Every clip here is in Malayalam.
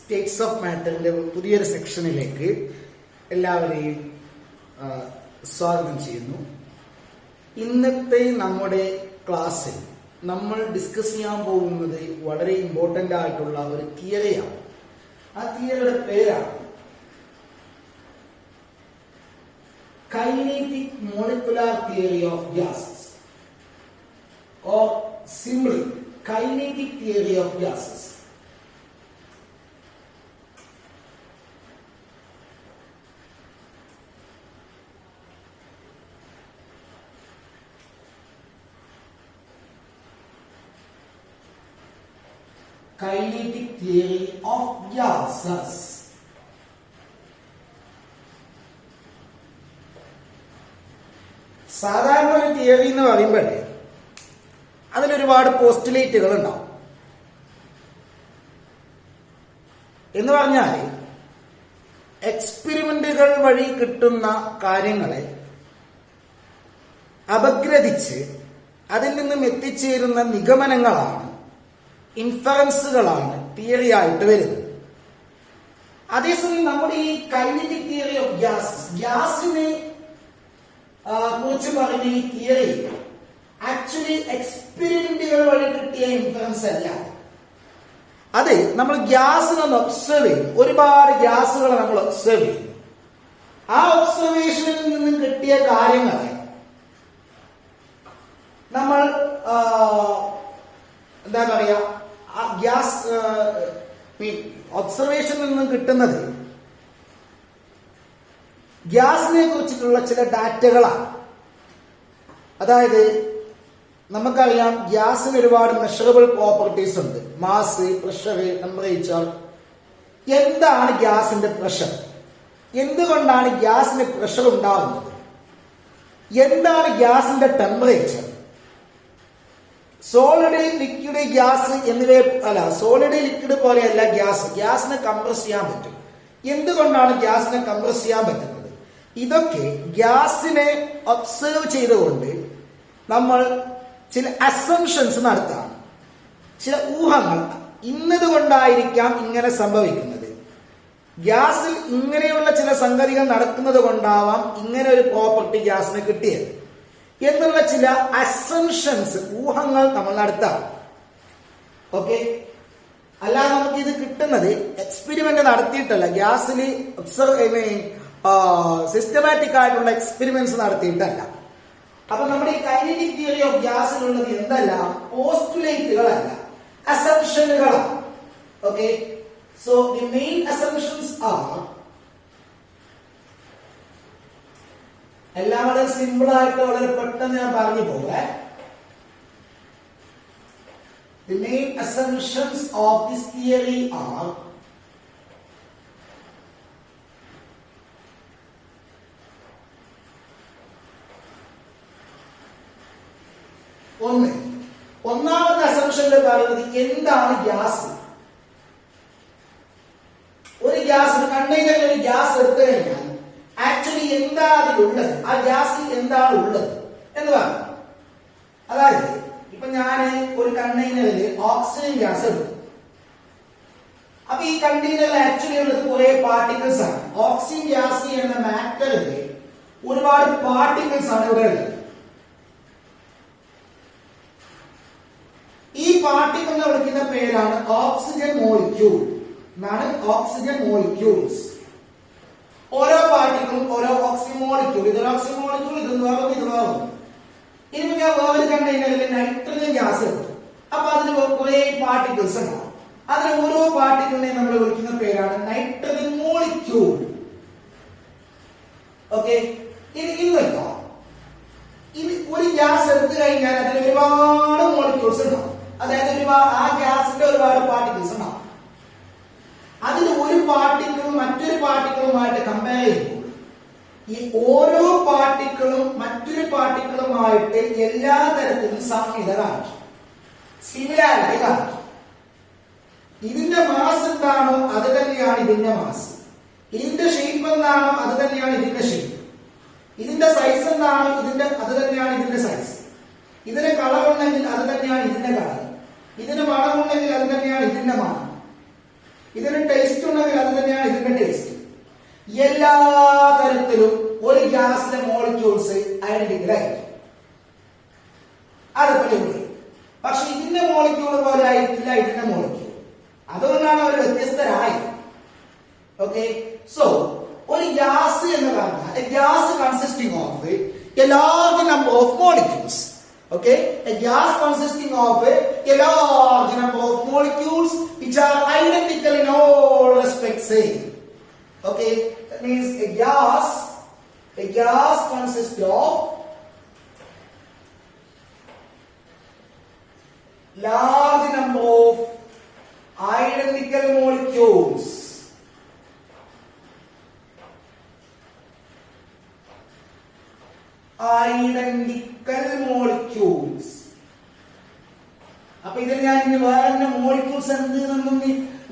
സ്റ്റേറ്റ്സ് ഓഫ് മാറ്ററിന്റെ പുതിയൊരു സെക്ഷനിലേക്ക് എല്ലാവരെയും സ്വാഗതം ചെയ്യുന്നു. ഇന്നത്തെ നമ്മുടെ ക്ലാസ്സിൽ നമ്മൾ ഡിസ്കസ് ചെയ്യാൻ പോകുന്നത് വളരെ ഇമ്പോർട്ടൻ്റ് ആയിട്ടുള്ള ഒരു തിയറിയാണ്. ആ തിയറിയുടെ പേരാണ് kinetic molecular theory of gases, or simply kinetic theory of gases. Kinetic theory of gases. സാധാരണ ഒരു തിയറി എന്ന് പറയുമ്പോഴേ അതിലൊരുപാട് പോസ്റ്റുലേറ്റുകൾ ഉണ്ടാവും. എന്ന് പറഞ്ഞാൽ എക്സ്പെരിമെന്റുകൾ വഴി കിട്ടുന്ന കാര്യങ്ങളെ അപഗ്രഥിച്ച് അതിൽ നിന്നും എത്തിച്ചേരുന്ന നിഗമനങ്ങളാണ്, ഇൻഫറൻസുകളാണ് തിയറി ആയിട്ട് വരുന്നത്. അതേസമയം നമ്മുടെ ഈ കൈനറ്റിക് തിയറി ഓഫ് ഗ്യാസിനെ കുറിച്ച് പറയുന്ന ഈ തിയറി ആക്ച്വലി എക്സ്പെരിമെന്റുകൾ വഴി കിട്ടിയ ഇൻഫറൻസ് അല്ല. അത് നമ്മൾ ഗ്യാസിനൊന്ന് ഒബ്സർവ് ചെയ്യും. ഒരുപാട് ഗ്യാസുകളെ നമ്മൾ ഒബ്സർവ് ചെയ്യും. ആ ഒബ്സർവേഷനിൽ നിന്നും കിട്ടിയ കാര്യങ്ങളെ നമ്മൾ എന്താ പറയാ, ഗ്യാസ് ഒബ്സർവേഷനിൽ നിന്നും കിട്ടുന്നത് ഗ്യാസിനെ കുറിച്ചിട്ടുള്ള ചില ഡാറ്റകളാണ്. അതായത് നമുക്കറിയാം ഗ്യാസിന് ഒരുപാട് മെഷറബിൾ പ്രോപ്പർട്ടീസ് ഉണ്ട്. Mass, pressure, temperature. എന്താണ് ഗ്യാസിന്റെ പ്രഷർ? എന്തുകൊണ്ടാണ് ഗ്യാസിന് പ്രഷർ ഉണ്ടാകുന്നത്? എന്താണ് ഗ്യാസിന്റെ ടെമ്പറേച്ചർ? സോളിഡ്, ലിക്വിഡ്, ഗ്യാസ് എന്നിവയെ സോളിഡ്, ലിക്വിഡ് പോലെയല്ല ഗ്യാസിനെ കംപ്രസ് ചെയ്യാൻ പറ്റും. എന്തുകൊണ്ടാണ് ഗ്യാസിനെ കംപ്രസ് ചെയ്യാൻ പറ്റുന്നത്? ഇതൊക്കെ ഗ്യാസിനെ ഒബ്സർവ് ചെയ്തുകൊണ്ട് നമ്മൾ ചില അസംഷൻസ് നടത്താം, ചില ഊഹങ്ങൾ. ഇന്നതുകൊണ്ടായിരിക്കാം ഇങ്ങനെ സംഭവിക്കുന്നത്, ഗ്യാസിൽ ഇങ്ങനെയുള്ള ചില സംഗതികൾ നടക്കുന്നത് കൊണ്ടാവാം ഇങ്ങനെ ഒരു പ്രോപ്പർട്ടി ഗ്യാസിന് കിട്ടിയത് എന്നുള്ള ചില അസംഷൻസ്, ഊഹങ്ങൾ നമ്മൾ നടത്താം. ഓക്കെ, അല്ലാതെ നമുക്ക് ഇത് കിട്ടുന്നത് എക്സ്പെരിമെന്റ് നടത്തിയിട്ടല്ല, ഗ്യാസിൽ സിസ്റ്റമാറ്റിക് ആയിട്ടുള്ള എക്സ്പെരിമെന്റ്സ് നടത്തിയിട്ടല്ല. അപ്പൊ നമ്മുടെ ഈ കൈനറ്റിക് തിയറി ഓഫ് ഗ്യാസിലുള്ളത് എന്തല്ല, പോസ്റ്റുലേറ്റുകളല്ല, അസംഷനുകളാണ്. Okay, so the main assumptions are, എല്ലാം വളരെ സിമ്പിൾ ആയിട്ട് വളരെ പെട്ടെന്ന് ഞാൻ പറഞ്ഞു പോകെ. The main assumptions of this theory are ഒന്നാമത്തെ അസംഷനിൽ പറയുന്നത് എന്താണ് ഗ്യാസ്. ഒരു കണ്ടെയ്നറിൽ ഒരു ഗ്യാസ് എടുത്തു കഴിഞ്ഞാൽ ആക്ച്വലി എന്താ അതിലുള്ളത്, ആ ഗ്യാസിൽ എന്താണ് ഉള്ളത് എന്ന് പറഞ്ഞു. അതായത് ഇപ്പൊ ഞാൻ ഒരു കണ്ടെയ്നറിൽ ഓക്സിജൻ ഗ്യാസ് എടുത്തു. അപ്പൊ ഈ കണ്ടെയ്നറിൽ ആക്ച്വലി ഉള്ളത് കുറെ പാർട്ടിക്കിൾസ് ആണ്. ഓക്സിജൻ ഗ്യാസ് എന്ന മാറ്ററിൽ ഒരുപാട് പാർട്ടിക്കിൾസ് ആണ് ഇവിടെ ഉള്ളത്. ഈ പാർട്ടിക്കിളിനെ വിളിക്കുന്ന പേരാണ് ഓക്സിജൻ മോളിക്യൂൾ എന്നാണ്. Oxygen molecules. ഓരോ പാർട്ടിക്കിളും ഓരോ ഓക്സിജൻ മോളിക്യൂൾ. ഇതൊരു ഓക്സിജൻ മോളിക്യൂൾ, ഇതൊന്നും വേറെ, ഇത് വേറെ. ഇനി ഞാൻ വേറൊരു കണ്ടെയ്നറിൽ നൈട്രജൻ ഗ്യാസ് എടുത്തു. അപ്പൊ അതിന് കുറെ പാർട്ടിക്കിൾസ് ഉണ്ടാവും. അതിന് ഓരോ പാർട്ടിക്കിളിനെ നമ്മൾ വിളിക്കുന്ന പേരാണ് നൈട്രജൻ മോളിക്യൂൾ. ഓക്കെ, ഇത് വെക്കാം. ഇത് ഒരു ഗ്യാസ് എടുത്തു കഴിഞ്ഞാൽ അതിൽ ഒരുപാട് മോളിക്യൂൾസ് ഉണ്ടാവും. അതായത് ആ ഗ്യാസിന്റെ ഒരുപാട് പാർട്ടിക്കിൾസ് ഉണ്ടാവും. അതിൽ ഒരു പാർട്ടിക്കിൾ മറ്റൊരു പാർട്ടിക്കിളുമായിട്ട് കമ്പയർ ചെയ്യുമ്പോൾ ഈ ഓരോ പാർട്ടിക്കിളും മറ്റൊരു പാർട്ടിക്കിളുമായിട്ട് എല്ലാ തരത്തിലും സാമ്യത കാണിക്കും, സിമിലാരിറ്റി കാണിക്കും. ഇതിന്റെ മാസ് എന്താണോ അത് തന്നെയാണ് ഇതിന്റെ മാസ്. ഇതിന്റെ ഷേപ്പ് എന്താണോ അത് തന്നെയാണ് ഇതിന്റെ ഷേപ്പ്. ഇതിന്റെ സൈസ് എന്താണോ അത് തന്നെയാണ് ഇതിന്റെ സൈസ്. ഇതിന് കളറുണ്ടെങ്കിൽ അത് തന്നെയാണ് ഇതിന്റെ കളർ. ഇതിന് മണമുണ്ടെങ്കിൽ അത് തന്നെയാണ് ഇതിന്റെ മണം. ഇതിന് ടേസ്റ്റ് എല്ലാ തരത്തിലും ഒരു ഗ്യാസിന്റെ മോളിക്യൂൾസ് ഐഡന്റിക്കൽ ആയിരിക്കും. അതുപോലെ പക്ഷെ ഇതിന്റെ മോളിക്യൂൾ പോലെ ആയിട്ടില്ല ഇതിന്റെ മോളിക്യൂൾ. അതുകൊണ്ടാണ് അവർ വ്യത്യസ്തരായി. ഓക്കെ, സോ ഒരു ഗ്യാസ് എന്ന് പറഞ്ഞാൽ gas consisting of A large number of molecules. Okay, a gas consisting of a large number of molecules which are identical in all respects same. Okay, that means a gas consists of large number of identical molecules. Identical molecules. അപ്പൊ ഇതിൽ ഞാൻ ഇനി വേറെ മോളിക്യൂൾസ് എന്തെന്നൊന്നും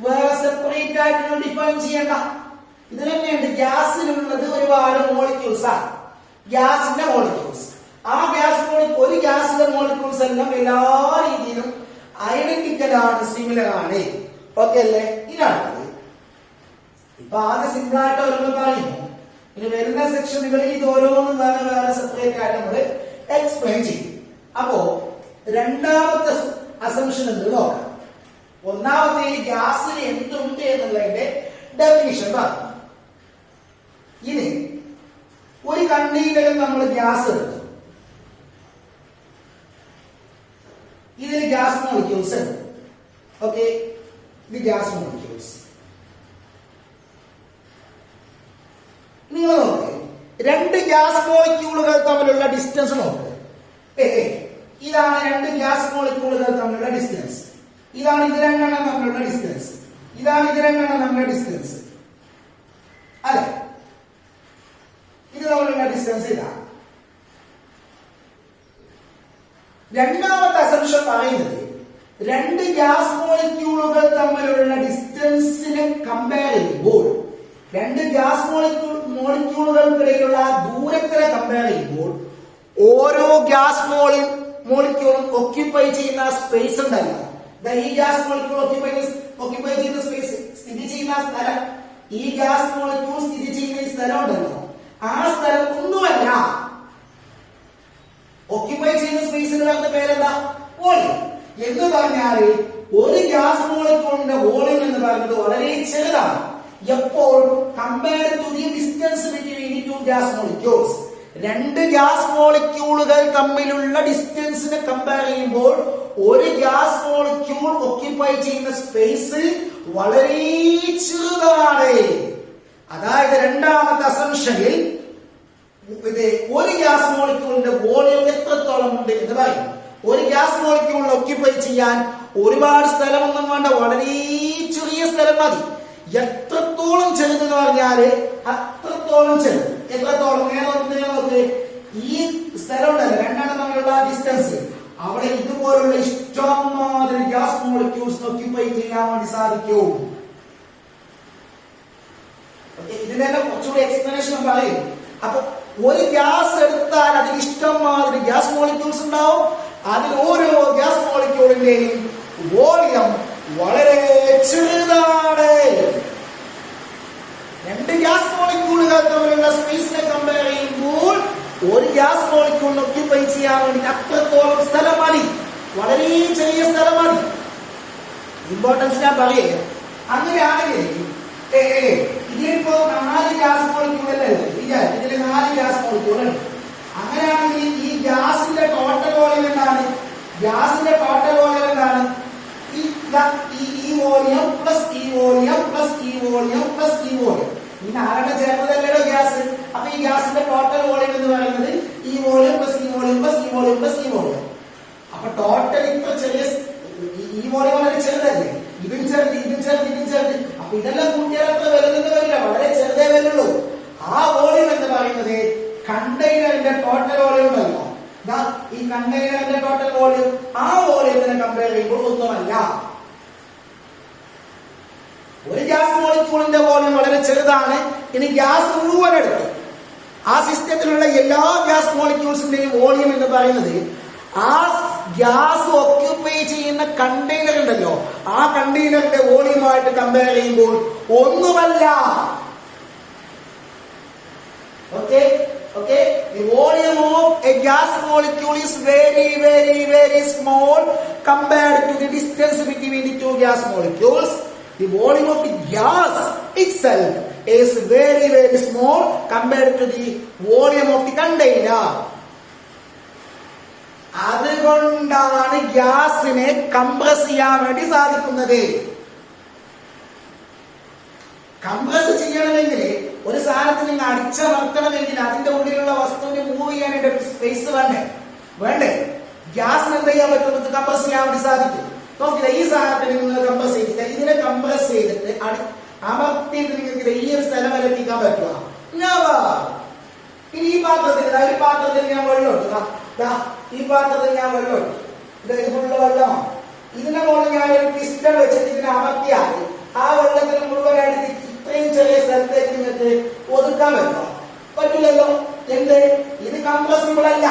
വേറെ സെപ്പറേറ്റ് ആയിട്ട് ഡിഫൈൻ ചെയ്യണ്ട. ഇതിൽ തന്നെയുണ്ട് ഗ്യാസിലുള്ളത് ഒരുപാട് മോളിക്യൂൾസ് ആണ്. ഗ്യാസിന്റെ മോളിക്യൂൾസ്, ആ ഒരു ഗ്യാസിന്റെ മോളിക്യൂൾസ് എല്ലാം എല്ലാ രീതിയിലും ഐഡന്റിക്കൽ ആണ്, സിമിലർ ആണ്. ഓക്കെ അല്ലേ? ഇതാണ് ഇപ്പൊ ആദ്യം സിമ്പിൾ ആയിട്ട് ഓരോന്ന് പറയുന്നു. ഇനി വരുന്ന സെക്ഷനുകളിൽ ഇത് ഓരോന്നും വേറെ സെപ്പറേറ്റ് ആയിട്ട് നമ്മൾ എക്സ്പ്ലെയിൻ ചെയ്യും. അപ്പോ രണ്ടാമത്തെ അസംഷൻ എന്ത് നോക്കാം. ഒന്നാമത്തെ ഈ ഗ്യാസിന് എന്തുണ്ട് എന്നുള്ളതിന്റെ ഡെഫിനിഷൻ പറഞ്ഞു. ഇനി ഒരു കണ്ടെയ്നറിൽ നമ്മൾ ഗ്യാസ് എടുത്തു. ഇതിൽ ഗ്യാസ് മോളിക്യൂൾസ് ഉണ്ട്. ഓക്കെ, ഇത് ഗ്യാസ് മോളിക്യൂൾസ്. നിങ്ങൾ നോക്ക്, രണ്ട് ഗ്യാസ് മോളിക്യൂളുകൾ തമ്മിലുള്ള ഡിസ്റ്റൻസ് നോക്ക്. ഇതാണ് രണ്ട് ഗ്യാസ് മോളിക്യൂളുകൾ തമ്മിലുള്ള ഡിസ്റ്റൻസ്. ഇതാണ് ഇത് രണ്ടെണ്ണം തമ്മിലുള്ള ഡിസ്റ്റൻസ്. ഇതാണ് ഇത് രണ്ടെണ്ണം തമ്മിലുള്ള ഡിസ്റ്റൻസ്. അല്ലെ? ഇത് തമ്മിലുള്ള ഡിസ്റ്റൻസ് ഇതാണ്. രണ്ടാമത്തെ അസംഷൻ പറയുന്നത് രണ്ട് ഗ്യാസ് മോളിക്യൂളുകൾ തമ്മിലുള്ള ഡിസ്റ്റൻസിനെ കമ്പയർ ചെയ്യുമ്പോൾ, രണ്ട് ഗ്യാസ് മോളിക്യൂളുകൾക്കിടയിലുള്ള ദൂരത്തിനെ കമ്പയർ ചെയ്യുമ്പോൾ ഓരോ ഗ്യാസ് മോളിക്യൂളും ഒക്യുപ്പൈ ചെയ്യുന്ന സ്പേസ് ഉണ്ടല്ലോ, ഈ ഗ്യാസ് മോളിക്യൂൾ ഒക്യുപ്പൈ ചെയ്യുന്ന സ്പേസ്, സ്ഥിതി ചെയ്യുന്ന സ്ഥലം, ഈ ഗ്യാസ് മോളിക്യൂൾ സ്ഥിതി ചെയ്യുന്ന ഈ സ്ഥലം ഉണ്ടല്ലോ, ആ സ്ഥലം ഒന്നുമല്ല. ഒക്യുപ്പൈ ചെയ്യുന്ന സ്പേസിനുള്ള പേരെന്താ? വോളിയം. എന്ന് പറഞ്ഞാല് ഒരു ഗ്യാസ് മോളിക്യൂളിന്റെ വോളിയം എന്ന് പറയുന്നത് വളരെ ചെറുതാണ്. എപ്പോൾ compared to the distance between two gas molecules, രണ്ട് ഗ്യാസ് മോളിക്യൂളുകൾ തമ്മിലുള്ള ഡിസ്റ്റൻസിനെ കമ്പയർ ചെയ്യുമ്പോൾ ഒരു ഗ്യാസ് മോളിക്യൂൾ ഒക്യുപ്പൈ ചെയ്യുന്ന സ്പേസ് വളരെ ചെറുതാണ്. അതായത് രണ്ടാമത്തെ അസംഷനിൽ ഒരു ഗ്യാസ് മോളിക്യൂളിന്റെ വോളിയം എത്രത്തോളം ഉണ്ട് എന്ന് പറയും. ഒരു ഗ്യാസ് മോളിക്യൂൾ ഒക്യുപ്പൈ ചെയ്യാൻ ഒരുപാട് സ്ഥലമൊന്നും വേണ്ട, വളരെ ചെറിയ സ്ഥലം മതി. എത്രത്തോളം ചെറുതെന്ന് പറഞ്ഞാല് അത്രത്തോളം ചെറുത്. എത്രത്തോളം നോക്ക്, ഈ സ്ഥലം ഉണ്ടല്ലോ രണ്ടെണ്ണം തമ്മിലുള്ള ഡിസ്റ്റൻസ്, അവിടെ ഇതുപോലുള്ള ഇഷ്ടംമാതിരി ഗ്യാസ് മോളിക്യൂൾസ് ഒക്യുപ്പൈ ചെയ്യാൻ വേണ്ടി സാധിക്കും. ഇതിനെല്ലാം കുറച്ചുകൂടി എക്സ്പ്ലനേഷൻ പറയും. അപ്പൊ ഒരു ഗ്യാസ് എടുത്താൽ അതിൽ ഇഷ്ടംമാതിരി ഗ്യാസ് മോളിക്യൂൾസ് ഉണ്ടാവും. അതിൽ ഓരോ ഗ്യാസ് മോളിക്യൂളിന്റെയും വോളിയം വളരെ ചെറുതാണ്. രണ്ട് ഗ്യാസ് മോളിക്യൂളുകൾ തമ്മിലുള്ള സ്പേസിനെ കമ്പയർ ചെയ്യുമ്പോൾ ഒരു ഗ്യാസ് മോളിക്യൂളിന് ഒക്യുപ്പൈ ചെയ്യാൻ വേണ്ടി അത്രത്തോളം സ്ഥലം മതി, വളരെ ചെറിയ സ്ഥലം മതി. ഇമ്പോർട്ടൻസ് ഞാൻ പറയുക. അങ്ങനെയാണെങ്കിൽ ഇതിലിപ്പോ 4 ഗ്യാസ് മോളിക്യൂളല്ലേ, ഇതിൽ 4 ഗ്യാസ് മോളിക്യൂളുണ്ട്. അങ്ങനെയാണെങ്കിൽ ഈ ഗ്യാസിന്റെ ടോട്ടൽ വോളിയം എന്താണ്? ഗ്യാസിന്റെ ടോട്ടൽ വോളിയം എന്താണ്? ഈ വോളിയം പ്ലസ് ഈ വോളിയം പ്ലസ് ഈ വോളിയം പ്ലസ് ഈ വോളിയം, ഈ 4 ചേർന്നതല്ലോ ഗ്യാസ്. അപ്പൊ ഈ ഗ്യാസിന്റെ ടോട്ടൽ വോളിയം എന്ന് പറയുന്നത് ഈ വോളിയം പ്ലസ് ഈ വോളിയം പ്ലസ് ഈ വോളിയം പ്ലസ് ഈ വോളിയം. അപ്പൊ ടോട്ടൽ ഇത്ര ചെറിയ, ഈ വോളിയം വളരെ ചെറുതല്ലേ, ഇതും ചെറുത് ഇതും ചെറുത് ഇതും ചെറുത്. അപ്പൊ ഇതെല്ലാം കൂട്ടിയാൽ അത്ര വലുതെന്ന് വരില്ല, വളരെ ചെറുതേ വരുള്ളൂ. ആ വോളിയം എന്ന് പറയുന്നത് കണ്ടെയ്നറിന്റെ ടോട്ടൽ വോളിയം ഉണ്ടല്ലോ, ഈ കണ്ടെയ്നറിന്റെ ടോട്ടൽ വോളിയം, ആ വോളിയത്തിനെ കമ്പയർ ചെയ്യുമ്പോൾ ഒന്നുമല്ല. ഒരു ഗ്യാസ് മോളിക്യൂളിന്റെ വോളിയം വളരെ ചെറുതാണ്. ഇനി ഗ്യാസ് മുഴുവൻ എടുത്തു, ആ സിസ്റ്റത്തിലുള്ള എല്ലാ ഗ്യാസ് മോളിക്യൂൾസിന്റെയും വോളിയം എന്ന് പറയുന്നത് ആ ഗ്യാസ് ഒക്യുപ്പൈ ചെയ്യുന്ന കണ്ടെയ്നർ ഉണ്ടല്ലോ, ആ കണ്ടെയ്നറിന്റെ വോളിയമായിട്ട് കമ്പയർ ചെയ്യുമ്പോൾ ഒന്നുമല്ല. Okay, okay. The volume of a gas molecule is very, very, very small compared to the distance between the two gas molecules. The volume of the gas itself is very, very small compared to the volume of the container. അതുകൊണ്ടാണ് ഗ്യാസിനെ കംപ്രസ് ചെയ്യാൻ വേണ്ടി സാധിക്കുന്നത്. കംപ്രസ് ചെയ്യണമെങ്കിൽ ഒരു സാധനത്തിന് നിങ്ങൾ അടിച്ചമർത്തണമെങ്കിൽ അതിന്റെ ഉള്ളിലുള്ള വസ്തുവിനെ മൂവ് ചെയ്യാനായിട്ട് സ്പേസ് വേണ്ടേ? ഗ്യാസിന് എന്ത് ചെയ്യാൻ പറ്റും? കംപ്രസ് ചെയ്യാൻ വേണ്ടി സാധിക്കും. നോക്കില്ല, ഈ സാധനത്തിന് നിങ്ങൾ കംപ്രസ് ചെയ്തിട്ട് ഇതിനെ കംപ്രസ് ചെയ്തിട്ട് അമർത്തിയിട്ട് നിങ്ങൾക്ക് ഈ ഒരു സ്ഥലം വരെ എത്തിക്കാൻ പറ്റുക? ഇനി ഈ പാത്രത്തിൽ ഞാൻ വെള്ളം എടുക്കുക. ഈ പാത്രത്തിൽ ഞാൻ വെള്ളം എടുക്കും. ഇത് ഫുള്ള് വെള്ളമാണ്. ഇതിന്റെ മുകളിൽ ഞാനൊരു പിസ്റ്റൺ വെച്ചിട്ട് ഇതിനെ അമർത്തിയാൽ ആ വെള്ളത്തിന് മുഴുവനായിട്ട് ഇത്രയും ചെറിയ സ്ഥലത്തേക്ക് നിങ്ങൾക്ക് ഒതുക്കാൻ പറ്റുമോ? പറ്റില്ലല്ലോ. എന്ത്? ഇത് കംപ്രസിബിൾ അല്ല.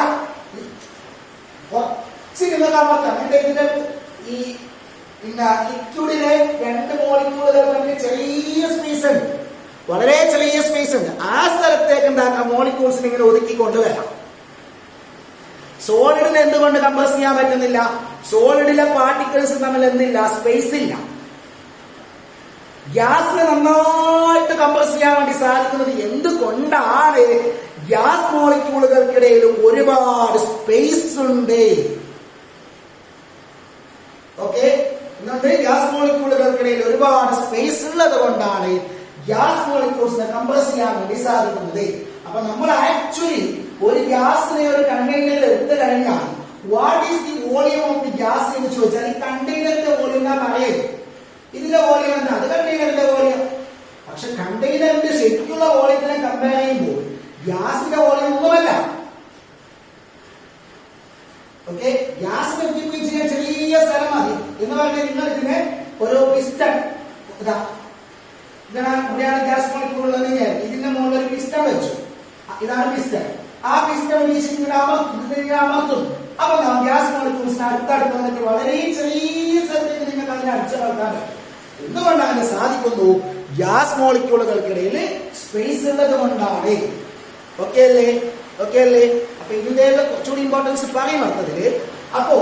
കുറച്ച് നിങ്ങൾക്ക് അമർത്താം. ഇതിന്റെ ഈ ലിക്വിഡിലെ രണ്ട് മോളിക്യൂളുകൾ തമ്മിൽ ചെറിയ സ്പേസ് ഉണ്ട്, വളരെ ചെറിയ സ്പേസ് ഉണ്ട്. ആ സ്ഥലത്തേക്ക് ഉണ്ടാക്കാൻ മോളിക്യൂൾസിന് ഇങ്ങനെ ഒതുക്കി കൊണ്ടുവരാം. സോളിഡിന് എന്തുകൊണ്ട് കംപ്രസ് ചെയ്യാൻ പറ്റുന്നില്ല? സോളിഡിലെ പാർട്ടിക്കിൾസ് തമ്മിൽ എന്തില്ല? സ്പേസ് ഇല്ല. ഗ്യാസിനെ നന്നായിട്ട് കംപ്രസ് ചെയ്യാൻ വേണ്ടി സാധിക്കുന്നത് എന്തുകൊണ്ടാണ്? ഗ്യാസ് മോളിക്യൂളുകൾക്കിടയിൽ ഒരുപാട് സ്പേസ് ഉണ്ട്. ഓക്കെ, ഗ്യാസ് മോളിക്യൂളുകൾക്കിടയിൽ ഒരുപാട് സ്പേസ് ഉള്ളത് കൊണ്ടാണ് ഗ്യാസ് മോളിക്യൂൾസിനെ കംപ്രസ് ചെയ്യാൻ വേണ്ടി സാധിക്കുന്നത്. അപ്പൊ നമ്മൾ ആക്ച്വലി ഒരു ഗ്യാസിനെ ഒരു കണ്ടെയ്നറിൽ എടുത്തു കഴിഞ്ഞാൽ what is the volume of the gas എന്ന് ചോദിച്ചാൽ ഈ കണ്ടെയ്നറിന്റെ വോളിയം ഞാൻ പറയും. ഇതിന്റെ വോളിയം എന്താ? അത് കണ്ടെയ്നറിന്റെ വോളിയം. പക്ഷെ കണ്ടെയ്നറിന്റെ ശരിക്കുള്ള വോളിയത്തിനെ കമ്പയർ ചെയ്യുമ്പോൾ ഗ്യാസിന്റെ വോളിയം ഒന്നുമല്ല. ഓക്കെ, ഗ്യാസിനെ ഒക്യുപ്പൈ ചെയ്യാൻ ചെറിയ സ്ഥലം മതി എന്ന് പറഞ്ഞാൽ നിങ്ങൾ ഇതിനെ ഒരു പിസ്റ്റൺ, ഇവിടെയാണ് ഗ്യാസ് മോളിക്യൂൾ ഉള്ളത്. ഇതിന്റെ മുകളിൽ ഒരു പിസ്റ്റൺ വെച്ചു. ഇതാണ് പിസ്റ്റൺ. ആ പിസ്റ്റൺ വീശിങ്ങനെ അമർത്തും. അപ്പൊ ഗ്യാസ് മോളിക്യൂൾസിന് അടുത്തടുത്ത് വന്നിട്ട് വളരെ ചെറിയ സ്ഥലത്തേക്ക് നിങ്ങൾക്ക് അതിനെ അടിച്ചമർത്താൻ പറ്റും. എന്തുകൊണ്ട് അങ്ങനെ സാധിക്കുന്നു? ഗ്യാസ് മോളിക്യൂളുകൾക്കിടയിൽ സ്പേസ് ഉള്ളത് കൊണ്ടാണ്. ഓക്കെ അല്ലേ? അപ്പൊ ഇതിന്റെ കുറച്ചുകൂടി ഇമ്പോർട്ടൻസ് പറയുന്നതില്, അപ്പോ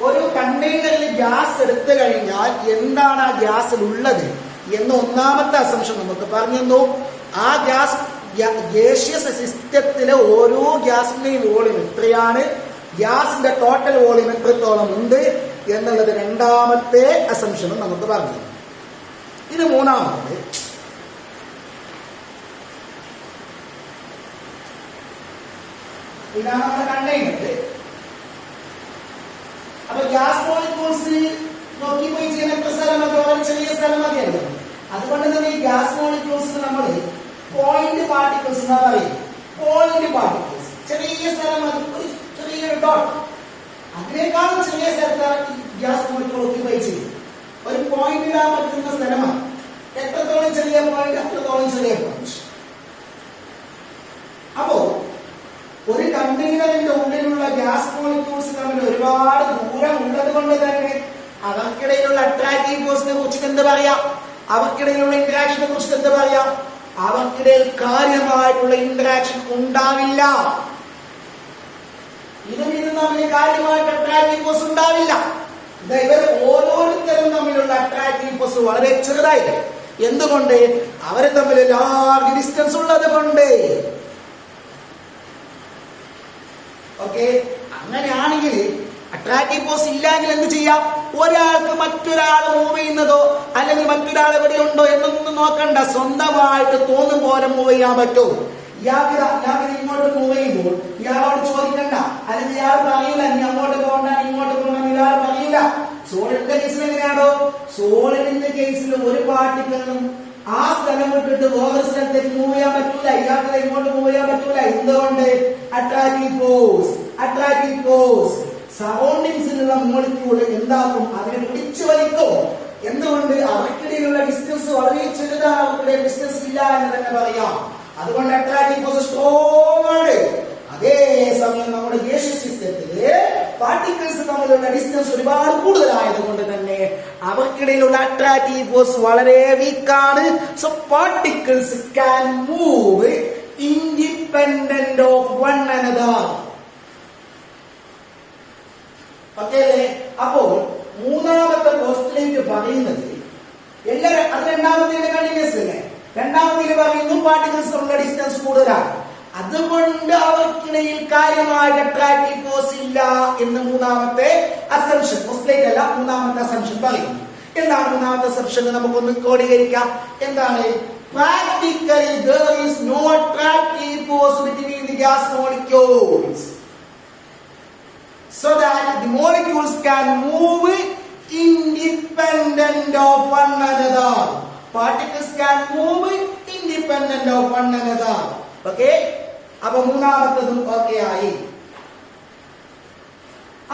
ഒരു കണ്ടെയ്നറിൽ ഗ്യാസ് എടുത്തു കഴിഞ്ഞാൽ എന്താണ് ആ ഗ്യാസിൽ ഉള്ളത് എന്ന് ഒന്നാമത്തെ അസംഷൻ നമുക്ക് പറഞ്ഞു. ആ ഗ്യാഷ്യസ് സിസ്റ്റത്തിലെ ഓരോ ഗ്യാസിന്റെയും വോളിയം എത്രയാണ്, ഗ്യാസിന്റെ ടോട്ടൽ വോളിയം എത്രത്തോളം ഉണ്ട് എന്നുള്ളത് രണ്ടാമത്തെ അസംഷനും നമുക്ക് പറഞ്ഞു. ഇത് മൂന്നാമത്. ഇതാണ് നമ്മുടെ കണ്ടെയ്നർ. അപ്പൊ ഗ്യാസ് മോളിക്യൂൾസ് നോക്കിപ്പോയി ചെയ്യാൻ എത്ര സ്ഥലം മതി? വളരെ ചെറിയ സ്ഥലം മതിയല്ലോ. അതുകൊണ്ട് തന്നെ ഈ ഗ്യാസ് മോളിക്യൂൾസിന് നമ്മൾ പോയിന്റ് പാർട്ടിക്കിൾസ് എന്നാ പറയും. പോയിന്റ് പാർട്ടിക്കിൾസ് ചെറിയ സ്ഥലം മതി, ഒരു ചെറിയൊരു ഡോട്ട്. അതിനേക്കാളും ചെറിയ സ്ഥലത്താണ് ഈ ഗ്യാസ് മോളിക്യൂൾ ഓക്യുപ്പൈ ചെയ്യും. ഒരു പോയിന്റ് ഇടാൻ പറ്റുന്ന സ്ഥലമാണ്. എത്രത്തോളം ചെറിയ പോയിന്റ് അത്രത്തോളം ചെറിയ പോയിന്റ്. അപ്പോ ഒരു കണ്ടെയ്നറിന്റെ ഉള്ളിലുള്ള ഗ്യാസ് മോളിക്യൂൾസ് തമ്മിൽ ഒരുപാട് ദൂരം ഉള്ളത് കൊണ്ട് തന്നെ അവർക്കിടയിലുള്ള അട്രാക്റ്റീവ് ഫോഴ്സിനെ കുറിച്ചിട്ട് എന്ത് പറയാം? അവർക്കിടയിലുള്ള ഇന്ററാക്ഷനെ കുറിച്ചിട്ട് എന്ത് പറയാം? അവർക്കിടയിൽ കാര്യമായിട്ടുള്ള ഇന്ററാക്ഷൻ ഉണ്ടാവില്ല. ഇതും തമ്മിൽ കാര്യമായിട്ട് അട്രാക്റ്റീവ് ഫോഴ്സ് ഉണ്ടാവില്ല. ഇവർ ഓരോരുത്തരും തമ്മിലുള്ള അട്രാക്റ്റീവ് ഫോഴ്സ് വളരെ ചെറുതായിരിക്കും. എന്തുകൊണ്ട്? അവരെ തമ്മിൽ ലാർജ് ഡിസ്റ്റൻസ് ഉള്ളത് കൊണ്ട്. ഓക്കെ, അങ്ങനെയാണെങ്കിൽ അട്രാക്റ്റീവ് ഫോഴ്സ് ഇല്ലെങ്കിൽ എന്ത് ചെയ്യാം? ഒരാൾക്ക് മറ്റൊരാൾ മൂവ് ചെയ്യുന്നതോ അല്ലെങ്കിൽ മറ്റൊരാൾ എവിടെ ഉണ്ടോ എന്നൊന്നും നോക്കണ്ട, സ്വന്തമായിട്ട് തോന്നും പോലെ മൂവ് ചെയ്യാൻ പറ്റുമോ? ഇയാൾക്ക് ഇങ്ങോട്ട് മൂവ് ചെയ്യുമ്പോൾ ഇയാളോട് ചോദിക്കണ്ട, അല്ലെങ്കിൽ ഇയാൾ പറയില്ല നീ അങ്ങോട്ട് പോകണ്ട ഇങ്ങോട്ട് പോകണ്ട, ഇയാൾ പറയില്ല. സോളിഡിന്റെ കേസിൽ എങ്ങനെയാണോ? സോളിഡിന്റെ കേസിൽ ഒരു പാർട്ടിക്കിളിനും ആ സ്ഥലം വിട്ടിട്ട് വേറൊരു സ്ഥലത്തേക്ക് മൂവ് ചെയ്യാൻ പറ്റൂല. ഇയാൾക്ക് ഇങ്ങോട്ട് മൂവ് ചെയ്യാൻ പറ്റൂല. എന്തുകൊണ്ട്? അട്രാക്റ്റീവ് ഫോഴ്സ് സറൗണ്ടിങ്സിലുള്ള മോളിക്യൂൾ എന്താക്കും? അതിനെ പിടിച്ചു വലിക്കും. എന്തുകൊണ്ട്? അവർക്കിടയിലുള്ള ഡിസ്റ്റൻസ് വളരെ ചെറുതാണ്. അവർക്കിടയിൽ ഡിസ്റ്റൻസ് ഇല്ല എന്ന് തന്നെ പറയാം. അതുകൊണ്ട് അട്രാക്റ്റീവ് ഫോഴ്സ് സ്ട്രോങ് ആണ്. അതേസമയം നമ്മുടെ ഗ്യാസിയസ് സിസ്റ്റത്തില് പാർട്ടിക്കിൾസ് തമ്മിലുള്ള ഡിസ്റ്റൻസ് ഒരുപാട് കൂടുതലായതുകൊണ്ട് തന്നെ അവർക്കിടയിലുള്ള അട്രാക്റ്റീവ് ഫോഴ്സ് വളരെ വീക്കാണ്. So particles can move independent independent of one another. Okay അല്ലേ? അപ്പോൾ മൂന്നാമത്തെ പോസ്റ്റുലേറ്റ് പറയുന്നത് എല്ലാവരും അത് രണ്ടാമത്തെ കണ്ടിന്യൂസ് അല്ലേ? രണ്ടാമത്തേൽ പറയുന്നു പാർട്ടിക്കിൾസ് ഉള്ള ഡിസ്റ്റൻസ് കൂടുതലാണ്, അതുകൊണ്ട് അവർക്കിടയിൽ കാര്യമായിട്ട് അട്രാക്റ്റീവ് ഫോഴ്സ് ഇല്ല എന്ന് മൂന്നാമത്തെ അസംഷൻ, പോസ്റ്റുലേറ്റ് അല്ല, മൂന്നാമത്തെ അസംഷൻ പറയുന്നു. എന്താണ് മൂന്നാമത്തെ അസംഷൻ? നമുക്കൊന്ന് കോഡീകരിക്കാം. എന്താണ്? Practically there is no attractive force between the gas molecules so that the molecules can move independent of one another. Particles can move independent of one another. Okay? അപ്പൊ മൂന്നാമത്തതും ഓക്കെ ആയി.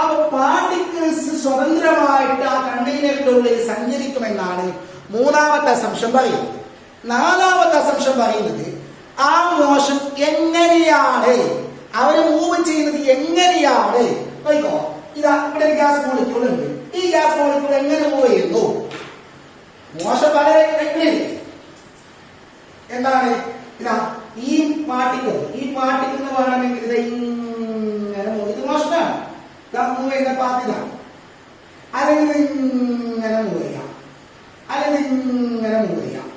അപ്പൊ പാർട്ടിക്കിൾസ് സ്വതന്ത്രമായിട്ട് ആ കണ്ടെയ്നറിന്റെ ഉള്ളിൽ സഞ്ചരിക്കുമെന്നാണ് മൂന്നാമത്തെ അസംഷൻ പറയുന്നത്. നാലാമത്തെ അസംഷൻ പറയുന്നത് ആ മോഷൻ എങ്ങനെയാണ്, അവര് മൂവ് ചെയ്യുന്നത് എങ്ങനെയാണ്. നോക്കോ, ഇതാ ഇവിടെ ഒരു ഗ്യാസ് മോളിക്യൂൾ ഉണ്ട്. ഈ ഗ്യാസ് മോളിക്യൂൾ എങ്ങനെ മൂവ് ചെയ്യുന്നു? മോഷൻ വളരെ എന്താണ്? ഇതാ ഈ പാർട്ടിക്കിൾ എന്ന് വേണമെങ്കിൽ ഇത് ഇങ്ങനെ മൂവ്, ഇത് മോഷനാണ്. മൂവ് ചെയ്യുന്ന പാത്തിലാണ്, അല്ലെങ്കിൽ ഇങ്ങനെ മൂവ് ചെയ്യാം, അല്ലെങ്കിൽ ഇങ്ങനെ മൂവ് ചെയ്യാം.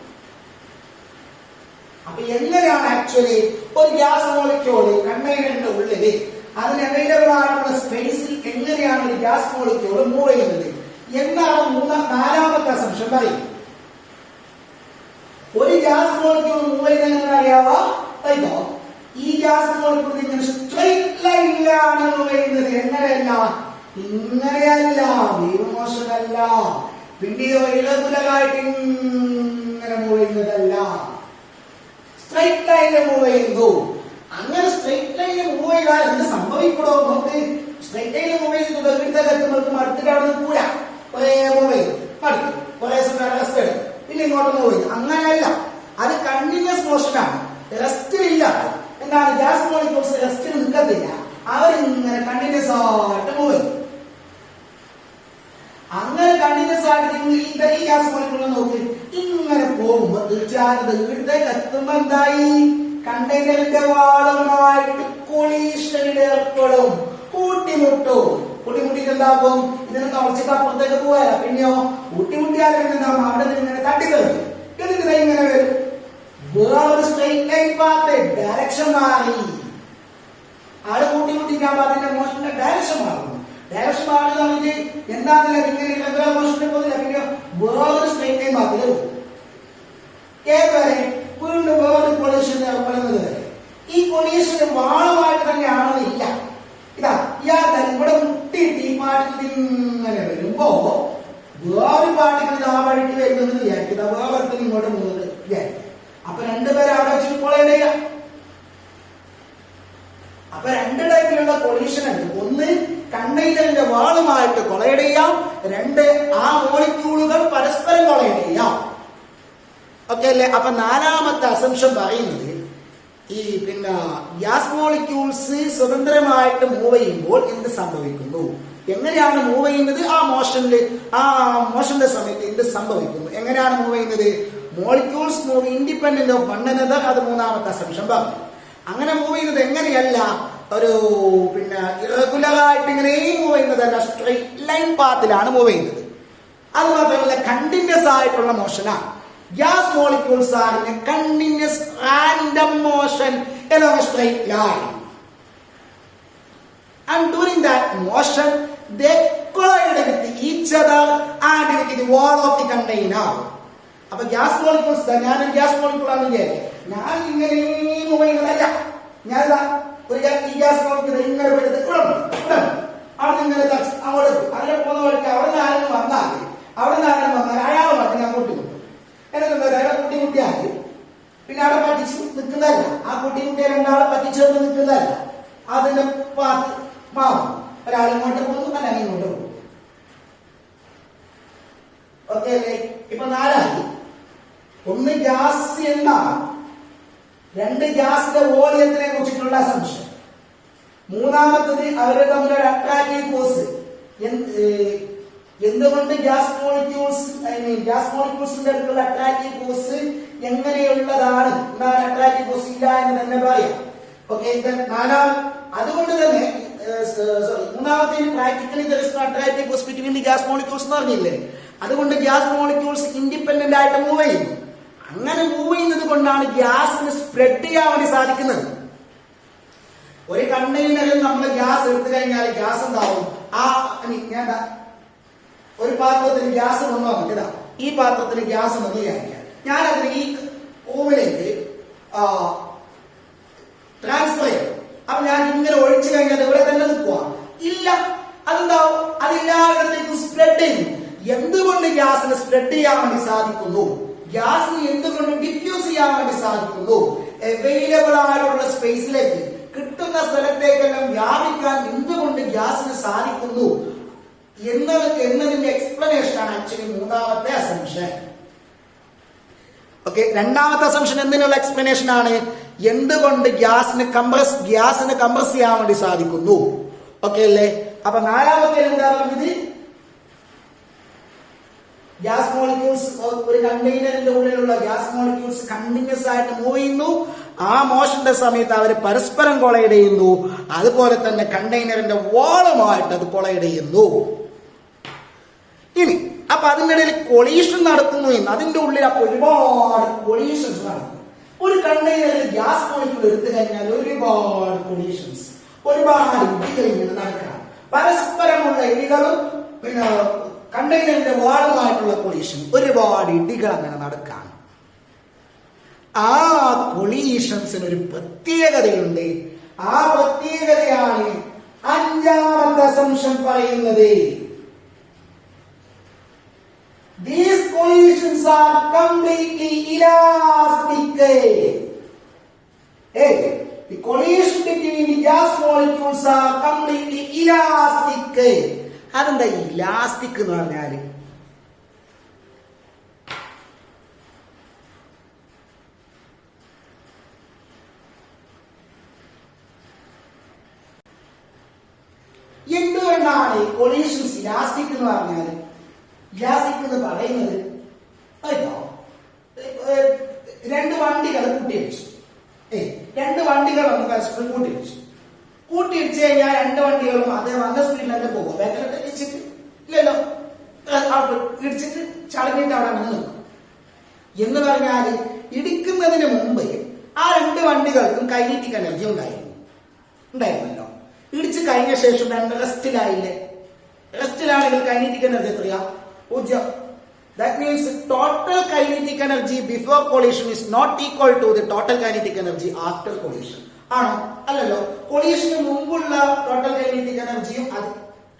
അപ്പൊ എങ്ങനെയാണ് ആക്ച്വലി ഒരു ഗ്യാസ് മോളിക്യൂള് കണ്ടെയ്നറിന്റെ ഉള്ളില് അതിന് അവൈലബിൾ ആയിട്ടുള്ള സ്പേസിൽ എങ്ങനെയാണ് ഒരു ഗ്യാസ് മോളിക്യൂള് മൂവ് ചെയ്യുന്നത് എന്നാണ് നാലാമത്തെ അസംഷൻ പറയുന്നത്. ഒരു ഗ്യാസ് മോളിക്യൂൾ മൂവ് ചെയ്യുന്നത് എങ്ങനെ അറിയാവോ? ഈ ഗ്യാസ് മോളിക്യൂൾ ഇങ്ങനെ സ്ട്രെയിറ്റ് ലൈനിലാണ് മൂവ് ചെയ്യുന്നത്. എങ്ങനെയല്ല? ഇങ്ങനെയല്ല, വേവ് മോഷൻ അല്ല, പിന്നെയോ ഇളകുലകായിട്ട് ഇങ്ങനെ മൂവ് ചെയ്യുന്നതല്ല, സ്ട്രെയിറ്റ് ലൈനിൽ മൂവ് ചെയ്യുന്നു. അങ്ങനെ സ്ട്രെയിറ്റ് ലൈനിൽ മൂവ് ചെയ്താൽ എന്ത് സംഭവിക്കണോ? നമുക്ക് സ്ട്രെയിറ്റ് ലൈനിൽ മൂവ് ചെയ്ത് എത്തുമ്പോഴേക്കും അടുത്തിട്ട് അവിടെ നിൽക്കൂല, കുറെ മൂവ് ചെയ്തു അടുത്ത് കുറെ റെസ്റ്റ് എടുക്കും, പിന്നെ ഇങ്ങോട്ട് മൂവ് ചെയ്തു. അങ്ങനെയല്ല, അത് കണ്ടിന്യൂസ് മോഷനാണ്, റെസ്റ്റിലില്ല. എന്താണ്? ഗ്യാസ് മോളിക്യൂൾസ് റെസ്റ്റിൽ നിൽക്കത്തില്ല, അവരിങ്ങനെ കണ്ടിന്യൂസ് ആയിട്ട് മൂവ് ചെയ്യും. അങ്ങനെ കണ്ടിന്യൂസ് ആയിട്ട് ഈ ഗ്യാസ് മോളിക്യൂൾ നോക്കി ഇങ്ങനെ പോകുമ്പോ തീർച്ചയായും ഇവിടത്തേക്ക് എത്തുമ്പോ എന്തായി? കണ്ടെയ്നറിന്റെ വാളുമായിട്ട് കൊളീഷനിൽ ഏർപ്പെടും, കൂട്ടിമുട്ടും. കൂട്ടിമുട്ടിട്ട് എന്താക്കും? ഇതിനെ തുളച്ചിട്ട് അപ്പുറത്തേക്ക് പോയാല, പിന്നെയോ കൂട്ടിമുട്ടിയാലും എന്താകും? അവിടെ നിന്ന് ഇങ്ങനെ തട്ടിക്കളിക്കും. എന്നിട്ട് ഇങ്ങനെ വരും, വേറൊരു സ്ട്രെയിറ്റ് ലൈൻ പാത്ത്, ഡയറക്ഷൻ മാറി. ആള് കൂട്ടിമുട്ടിക്കാൻ പാത്തിന്റെ മോഷന്റെ ഡയറക്ഷൻ മാറുന്നു. ഡയറക്ഷൻ മാറുകയാണെങ്കിൽ എന്താണെന്നില്ല, ഇങ്ങനെ റെഗുലർ മോഷനെ പോകില്ല, പിന്നെ വേറൊരു സ്ട്രെയിറ്റ് ലൈൻ പാത്തിൽ പോകും. ഏതുവരെ? വീണ്ടും വേറൊരു കൊളീഷൻ ഏർപ്പെടുന്നത് വരെ. ഈ കൊളീഷന് വാളുമായിട്ട് തന്നെയാണെന്നില്ല. ഇതാ ഇയാൾ ഇവിടെ മുട്ടിയിട്ട് ഈ പാട്ടിൽ ഇങ്ങനെ വരുമ്പോ വേറൊരു പാട്ടിൽ ആ വഴിക്ക് വരുന്നത് വിചാരിക്കുക, വേറൊരുത്തിന് ഇങ്ങോട്ട് പോകുന്നത് വിചാരിക്കുക. അപ്പൊ രണ്ടുപേരെ അവിടെ വെച്ചിട്ട് കൊളൈഡ് ചെയ്യാം. അപ്പൊ രണ്ട് ടൈപ്പിലുള്ള കൊളീഷൻ ഉണ്ട്. ഒന്ന് കണ്ടെയ്നറിന്റെ വാളുമായിട്ട് കൊളൈഡ് ചെയ്യാം, രണ്ട് ആ മോളിക്യൂളുകൾ പരസ്പരം കൊളൈഡ് ചെയ്യാം. ഓക്കെ അല്ലേ? അപ്പൊ നാലാമത്തെ അസംഷൻ പറയുന്നത് ഈ പിന്നെ ഗ്യാസ് മോളിക്യൂൾസ് സ്വതന്ത്രമായിട്ട് മൂവ് ചെയ്യുമ്പോൾ എന്ത് സംഭവിക്കുന്നു, എങ്ങനെയാണ് മൂവ് ചെയ്യുന്നത്, ആ മോഷന്റെ സമയത്ത് എന്ത് സംഭവിക്കുന്നു, എങ്ങനെയാണ് മൂവ് ചെയ്യുന്നത്? Molecules move independent of one another. അത് മൂന്നാമത്തെ അസംഷൻ പറഞ്ഞു. അങ്ങനെ മൂവ് ചെയ്യുന്നത് എങ്ങനെയല്ല? ഒരു പിന്നെ ഇറഗുലർ ആയിട്ട് ഇങ്ങനെ മൂവ് ചെയ്യുന്നതല്ല, സ്ട്രെയിറ്റ് ലൈൻ പാത്തിലാണ് മൂവ് ചെയ്യുന്നത്. അത് മാത്രമല്ല കണ്ടിന്യൂസ് ആയിട്ടുള്ള മോഷനാണ്. Gas molecules are in a continuous random motion along a straight line. And during that motion, they collide with each other and with the wall of the container. അപ്പൊ ഗ്യാസ് മോളിക്യൂൾസ്, ഞാനൊരു ഗ്യാസ് മോളിക്യൂൾ ആണെന്ന് വിചാരിക്കും, ഞാൻ ഇങ്ങനെ മൂവ് ചെയ്യുന്നതല്ല. ഞാൻ ഈ ഗ്യാസ് മോളിക്യൂൾ ഇങ്ങനെ പോയിട്ട് അവിടെ ഇങ്ങനെ അങ്ങോട്ട് അങ്ങനെ പോകുന്ന വഴിക്ക് അവിടെ നിന്ന് ആരെങ്കിലും വന്നാൽ അയാൾ പറഞ്ഞ് ഞാൻ കൂട്ടിക്കൊണ്ടു. അയാളെ കൂട്ടിമുട്ടിയാൽ പിന്നെ അവിടെ പറ്റിച്ച് നിൽക്കുന്നതല്ല, ആ കൂട്ടിമുട്ടിയ രണ്ടാളെ പറ്റിച്ചേർന്ന് നിൽക്കുന്നതല്ല, അതിന്റെ പാത്ത് മാറും. ഒരാളിങ്ങോട്ട് പോകുന്നു, അല്ലെങ്കിൽ ഇങ്ങോട്ട് പോകും. ഓക്കെ അല്ലേ? ഇപ്പൊ നാലായി. ഒന്ന് ഗ്യാസ് എന്നാണ്, രണ്ട് ഗ്യാസിന്റെ വോളിയത്തിനെ കുറിച്ചിട്ടുള്ള അസംഷൻ. മൂന്നാമത്തത് അവരുടെ തമ്മിലൊരു അട്രാക്റ്റീവ് ഫോഴ്സ്. എന്തുകൊണ്ട് ഗ്യാസ് മോളിക്യൂൾസിന്റെ അടുത്തുള്ള അട്രാക്റ്റീവ് ഫോഴ്സ് എങ്ങനെയുള്ളതാണ്, എന്താണ് അട്രാക്റ്റീവ് ഫോഴ്സ് ഇല്ല എന്ന് തന്നെ പറയാം. ഓക്കെ, അതുകൊണ്ട് തന്നെ മൂന്നാമത്തെ practically attractive positive in the gas molecules എന്ന് പറഞ്ഞില്ലേ. അതുകൊണ്ട് ഗ്യാസ് മോളിക്യൂൾസ് ഇൻഡിപെൻഡന്റ് ആയിട്ട് മൂവ് ചെയ്യുന്നു. അങ്ങനെ മൂവ് ചെയ്യുന്നത് കൊണ്ടാണ് ഗ്യാസിന് സ്പ്രെഡ് ചെയ്യാൻ വേണ്ടി സാധിക്കുന്നത്. ഒരു കണ്ടെയ്നറിൽ നമ്മൾ ഗ്യാസ് എടുത്തു കഴിഞ്ഞാൽ ഗ്യാസ് എന്താവും, ഞാൻ ഒരു പാത്രത്തിൽ ഗ്യാസ് വന്നോ ഇതാ, ഈ പാത്രത്തിൽ ഗ്യാസ് വന്നു വിചാരിക്കാം. ഞാനതിന് ഈ ഓവനിലേക്ക് ട്രാൻസ്ഫർ ചെയ്യും. അപ്പൊ ഞാൻ ഇങ്ങനെ ഒഴിച്ചു കഴിഞ്ഞാൽ ഇവിടെ തന്നെ നിൽക്കുക ഇല്ല, അതെന്താവും, അതെല്ലായിടത്തേക്കും സ്പ്രെഡ് ചെയ്യുന്നു. എന്തുകൊണ്ട് ഗ്യാസിന് സ്പ്രെഡ് ചെയ്യാൻ വേണ്ടി സാധിക്കുന്നു, ഗ്യാസിന് എന്തുകൊണ്ട് ഡിഫ്യൂസ് ചെയ്യാൻ വേണ്ടി സാധിക്കുന്നു, അവൈലബിൾ ആയിട്ടുള്ള സ്പേസിലേക്ക് കിട്ടുന്ന സ്ഥലത്തേക്കെല്ലാം വ്യാപിക്കാൻ എന്തുകൊണ്ട് ഗ്യാസിന് സാധിക്കുന്നു എന്നതിന്റെ എക്സ്പ്ലനേഷൻ ആണ് ആക്ച്വലി മൂന്നാമത്തെ അസംഷൻ. ഓക്കെ, രണ്ടാമത്തെ അസംഷൻ എന്തിനുള്ള എക്സ്പ്ലനേഷൻ ആണ്, എന്തുകൊണ്ട് ഗ്യാസിന് കംപ്രസ് ചെയ്യാൻ വേണ്ടി സാധിക്കുന്നു. ഓക്കെ അല്ലേ. അപ്പൊ നാലാമത്തെ എന്താ പറഞ്ഞത്, ഗ്യാസ് മോളിക്യൂൾസ് ഒരു കണ്ടെയ്നറിന്റെ ഉള്ളിലുള്ള ഗ്യാസ് മോളിക്യൂൾസ് കണ്ടിന്യൂസ് ആയിട്ട് മൂവ് ചെയ്യുന്നു. ആ മോഷന്റെ സമയത്ത് അവർ പരസ്പരം കൊളൈഡ് ചെയ്യുന്നു. അതുപോലെ തന്നെ കണ്ടെയ്നറിന്റെ വാളുമായിട്ട് അത് കൊളൈഡ് ചെയ്യുന്നു. ഇനി അപ്പൊ അതിൻ്റെ ഇടയിൽ കൊളീഷൻ നടക്കുന്നു എന്ന്, അതിന്റെ ഉള്ളിൽ അപ്പൊ ഒരുപാട് കൊളീഷൻസ് നടക്കും. ഒരു കണ്ടെയ്നറിൽ ഗ്യാസ് മോളിക്യൂൾ എടുത്തു കഴിഞ്ഞാൽ ഒരുപാട് കൊളീഷൻസ്, ഒരുപാട് ഇടികൾ ഇങ്ങനെ നടക്കണം. പരസ്പരമുള്ള ഇടികളും പിന്നെ കണ്ടെയ്നറിന്റെ വാളുമായിട്ടുള്ള കൊളീഷൻ, ഒരുപാട് ഇടികൾ അങ്ങനെ നടക്കാൻ. ആ കൊളീഷൻസിന് ഒരു പ്രത്യേകതയുണ്ട്. ആ പ്രത്യേകതയാണ് അഞ്ചാമത്തെ അസംഷൻ പറയുന്നത്. These collisions are completely elastic. The collision between the gas molecules are completely elastic. അതെന്താ ഇലാസ്റ്റിക് എന്ന് പറഞ്ഞാല്, എന്തുകൊണ്ടാണ് കൊളീഷൻസ് ഇലാസ്റ്റിക് എന്ന് പറഞ്ഞാല്, ഇലാസ്റ്റിക് എന്ന് പറയുന്നത് രണ്ട് വണ്ടികൾ കൂട്ടിയിടിച്ചു. രണ്ട് വണ്ടികൾ വന്ന് പരസ്പരം കൂട്ടിയിടിച്ചു കഴിഞ്ഞാൽ രണ്ട് വണ്ടികളും അതേ വന്ന സ്പീഡിൽ തന്നെ പോകും. ബാക്കിലോട്ട് ഇടിച്ചിട്ട് ഇല്ലല്ലോ, ഇടിച്ചിട്ട് ചടങ്ങിട്ട് അവിടെ നിന്ന് നിൽക്കും. എന്ന് പറഞ്ഞാൽ ഇടിക്കുന്നതിന് മുമ്പ് ആ രണ്ട് വണ്ടികൾക്കും കൈനറ്റിക് എനർജി ഉണ്ടായിരുന്നല്ലോ. ഇടിച്ച് കഴിഞ്ഞ ശേഷം രണ്ട് റെസ്റ്റിലായില്ലേ. റെസ്റ്റിലാണെങ്കിൽ കൈനറ്റിക് എനർജി എത്രയാ? 0. That means total kinetic energy before collision is not equal to the total kinetic energy after collision. ആണോ? അല്ലല്ലോ. കൊളീഷന് മുമ്പുള്ള ടോട്ടൽ കൈനറ്റിക് എനർജിയും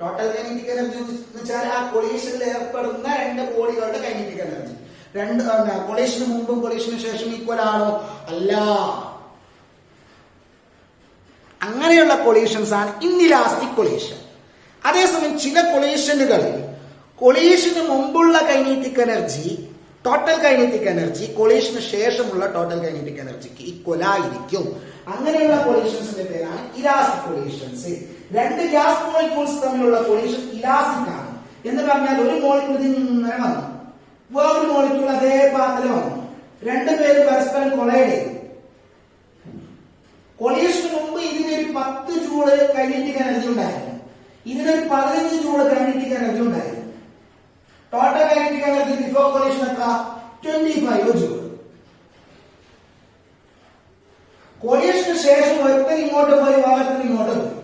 ടോട്ടൽ കൈനറ്റിക് എനർജി എന്ന് വെച്ചാൽ ആ കൊളീഷനിൽ ഏർപ്പെടുന്ന രണ്ട് ബോഡികളുടെ കൈനറ്റിക് എനർജി കൊളീഷന് മുമ്പും കൊളീഷന് ശേഷം ഈക്വൽ ആണോ? അല്ല. അങ്ങനെയുള്ള കൊളീഷൻസ് ആണ് ഇൻഇലാസ്റ്റിക് കൊളീഷൻ. അതേസമയം ചില കൊളീഷനുകളിൽ കൊളീഷന് മുമ്പുള്ള kinetic energy, total kinetic energy കൊളീഷന് ശേഷമുള്ള ടോട്ടൽ കൈനറ്റിക് എനർജിക്ക് ഈക്വൽ ആയിരിക്കും. അങ്ങനെയുള്ള കൊളീഷൻസിന്റെ പേരാണ് ഇലാസ്റ്റിക് കൊളീഷൻസ്. രണ്ട് ഗ്യാസ് മോളിക്യൂൾസ് തമ്മിലുള്ള കൊളീഷൻ ഇലാസ്റ്റിക് ആണ് എന്ന് പറഞ്ഞാൽ ഒരു മോളിക്യൂൾ ഇങ്ങനെ വന്നു, വേറൊരു മോളിക്യൂൾ അതേ പാത്തിൽ വന്നു, രണ്ടുപേരും പരസ്പരം കൊളൈഡ് ചെയ്തു. കൊളീഷന് മുമ്പ് ഇതിനൊരു 10 ജൂള് കൈനറ്റിക് എനർജി ഉണ്ടായിരുന്നു, ഇതിനൊരു 15 ജൂള് കൈനറ്റിക് എനർജി ഉണ്ടായിരുന്നു. Total kinetic energy before collision എത്ര? 25 ജൂൾ. കൊളീഷന് ശേഷം ഒരുത്തൻ ഇങ്ങോട്ട് പോയി, വേറൊരുത്തൻ ഇങ്ങോട്ട് പോയി.